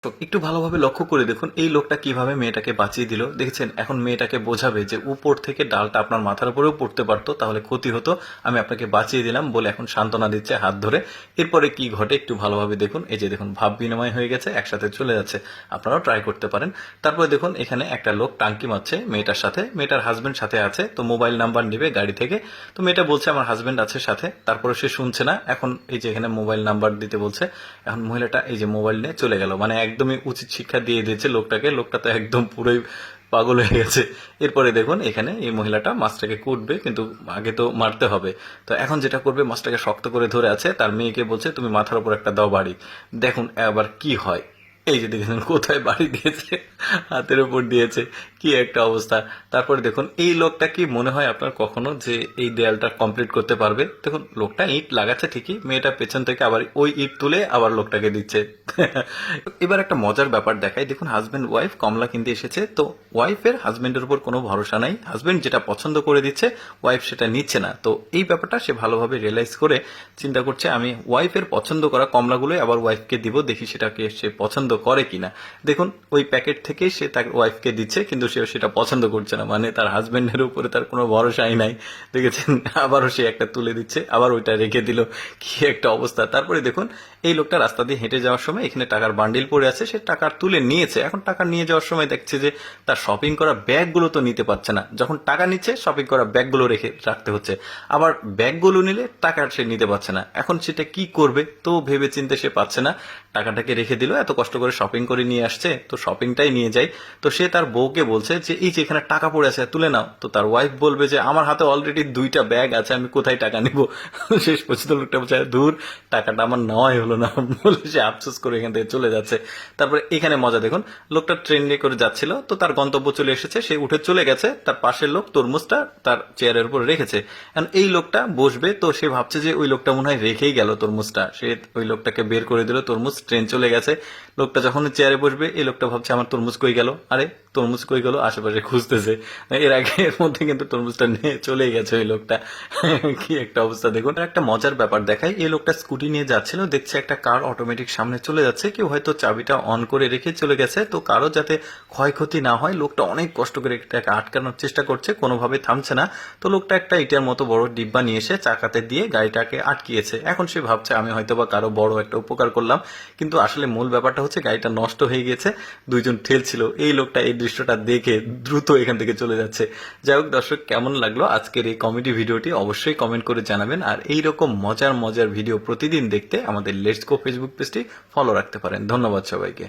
তো একটু ভালোভাবে লক্ষ্য করে দেখুন এই লোকটা কিভাবে মেয়েটাকে বাঁচিয়ে দিল। দেখেছেন, এখন মেয়েটাকে বোঝাবে যে উপর থেকে ডালটা আপনার মাথার উপরেও পড়তে পারতো, তাহলে ক্ষতি হতো, আমি আপনাকে বাঁচিয়ে দিলাম বলে এখন সান্ত্বনা দিচ্ছে হাত ধরে। এরপরে কি ঘটে একটু ভালোভাবে দেখুন। এই যে দেখুন, ভাব বিনিময় হয়ে গেছে, একসাথে চলে যাচ্ছে। আপনারাও ট্রাই করতে পারেন। তারপরে দেখুন এখানে একটা লোক টাঙ্কি মারছে মেয়েটার সাথে, মেয়েটার হাজবেন্ড সাথে আছে, তো মোবাইল নাম্বার নেবে গাড়ি থেকে। তো মেয়েটা বলছে আমার হাজবেন্ড আছে সাথে, তারপরে সে শুনছে না। এখন এই যে এখানে মোবাইল নাম্বার দিতে বলছে, এখন মহিলাটা এই যে মোবাইল নিয়ে চলে গেল, মানে একদমই উচিত শিক্ষা দিয়ে দিয়েছে লোকটাকে। লোকটা তো একদম পুরোই পাগল হয়ে গেছে। এরপরে দেখুন এখানে এই মহিলাটা মাছটাকে কুটবে, কিন্তু আগে তো মারতে হবে। তো এখন যেটা করবে, মাছটাকে শক্ত করে ধরে আছে, তার মেয়েকে বলছে তুমি মাথার উপর একটা দাও বাড়ি। দেখুন আবার কি হয়। এই যে দেখেছেন কোথায় বাড়ি দিয়েছে, হাতের উপর দিয়েছে, কি একটা অবস্থা। তারপরে দেখুন এই লোকটা কি মনে হয় আপনার কখনো যে এই দেয়ালটা কমপ্লিট করতে পারবে? দেখুন লোকটা ইট লাগাচ্ছে ঠিকই, মেয়েটা পেছন থেকে আবার ওই ইট তুলে আবার লোকটাকে দিচ্ছে। এবার একটা মজার ব্যাপার দেখাই, দেখুন হাজবেন্ড ওয়াইফ কমলা কিনতে এসেছে, তো ওয়াইফের হাজবেন্ডের উপর কোনো ভরসা নাই, হাজবেন্ড যেটা পছন্দ করে দিচ্ছে ওয়াইফ সেটা নিচ্ছে না। তো এই ব্যাপারটা সে ভালোভাবে রিয়েলাইজ করে চিন্তা করছে আমি ওয়াইফের পছন্দ করা কমলাগুলোই আবার ওয়াইফকে দিব, দেখি সেটাকে সে পছন্দ করে কিনা। দেখুন ওই প্যাকেট থেকে সে তার ওয়াইফকে দিচ্ছে, কিন্তু সে সেটা পছন্দ করছে না, মানে তার হাজবেন্ডের উপরে তার কোনো ভরসাই নাই। দেখেছেন, আবারও সে একটা তুলে দিচ্ছে, আবার ওইটা রেখে দিল, কি একটা অবস্থা। তারপরে দেখুন এই লোকটা রাস্তা দিয়ে হেঁটে যাওয়ার সময় এখানে টাকার বান্ডিল পড়ে আছে, সে টাকা তুলে নিয়েছে। এখন টাকা নিয়ে যাওয়ার সময় দেখছে যে তার শপিং করা ব্যাগগুলো তো নিতে পারছে না, যখন টাকা নিচ্ছে শপিং করা ব্যাগগুলো রেখে রাখতে হচ্ছে, আবার ব্যাগগুলো নিলে টাকা সে নিতে পারছে না। এখন সেটা কি করবে, তো ভেবে চিন্তে সে পাচ্ছে না, টাকাটাকে রেখে দিল, এত কষ্ট করে শপিং করে নিয়ে আসছে তো শপিংটাই নিয়ে যায়। তো সে তার বউকে বলছে যে এই যে এখানে টাকা পড়ে আছে তুলে নাও। তো তার ওয়াইফ বলবে যে আমার হাতে অলরেডি 2টা ব্যাগ আছে, আমি কোথায় টাকা নিব। শেষ পর্যন্ত লোকটা বলছে দূর, টাকাটা আমার নেওয়াই হলো না বলে সে আফসোস করে এখান থেকে চলে যাচ্ছে। তারপরে এখানে মজা দেখুন, লোকটা ট্রেন নিয়ে করে যাচ্ছিল, তো তার গন্তব্য চলে এসেছে, সে উঠে চলে গেছে, তার পাশের লোক তরমুজটা তার চেয়ারের উপর রেখেছে। এখন এই লোকটা বসবে, তো সে ভাবছে যে ওই লোকটা মনে হয় রেখেই গেল তরমুজটা, সে ওই লোকটাকে বের করে দিল তরমুজ, ট্রেন চলে গেছে। লোকটা যখন চেয়ারে বসবে এই লোকটা ভাবছে আমার তরমুজ কই গেল, আরে তরমুজ কই গেল, আশেপাশে খুঁজতেছে। এর আগে এর মধ্যে কিন্তু তরমুজটা নিয়ে চলে গেছে ওই লোকটা। কি একটা অবস্থা দেখুন। একটা মজার ব্যাপার দেখায়, এই লোকটা স্কুটি নিয়ে যাচ্ছিল, দেখছে একটা কার অটোমেটিক সামনে চলে যাচ্ছে, কেউ হয়তো চাবিটা অন করে রেখে চলে গেছে, তো কারো যাতে ক্ষয়ক্ষতি না হয় লোকটা অনেক কষ্ট করে এটাকে আটকানোর চেষ্টা করছে, কোনোভাবে থামছে না। তো লোকটা একটা ইটার মতো বড় ডিব্বা নিয়ে এসে চাকাতে দিয়ে গাড়িটাকে আটকিয়েছে। এখন সে ভাবছে আমি হয়তো বা কারো বড় একটা উপকার করলাম, কিন্তু আসলে মূল ব্যাপারটা হচ্ছে গাড়িটা নষ্ট হয়ে গেছে, দুইজন ঠেলছিল। এই লোকটা এই দৃশ্যটা দেখে দ্রুত এখান থেকে চলে যাচ্ছে। যাই হোক দর্শক, কেমন লাগলো আজকের এই কমেডি ভিডিওটি অবশ্যই কমেন্ট করে জানাবেন। আর এইরকম মজার মজার ভিডিও প্রতিদিন দেখতে আমাদের লেটস গো ফেসবুক পেজটি ফলো রাখতে পারেন। ধন্যবাদ সবাইকে।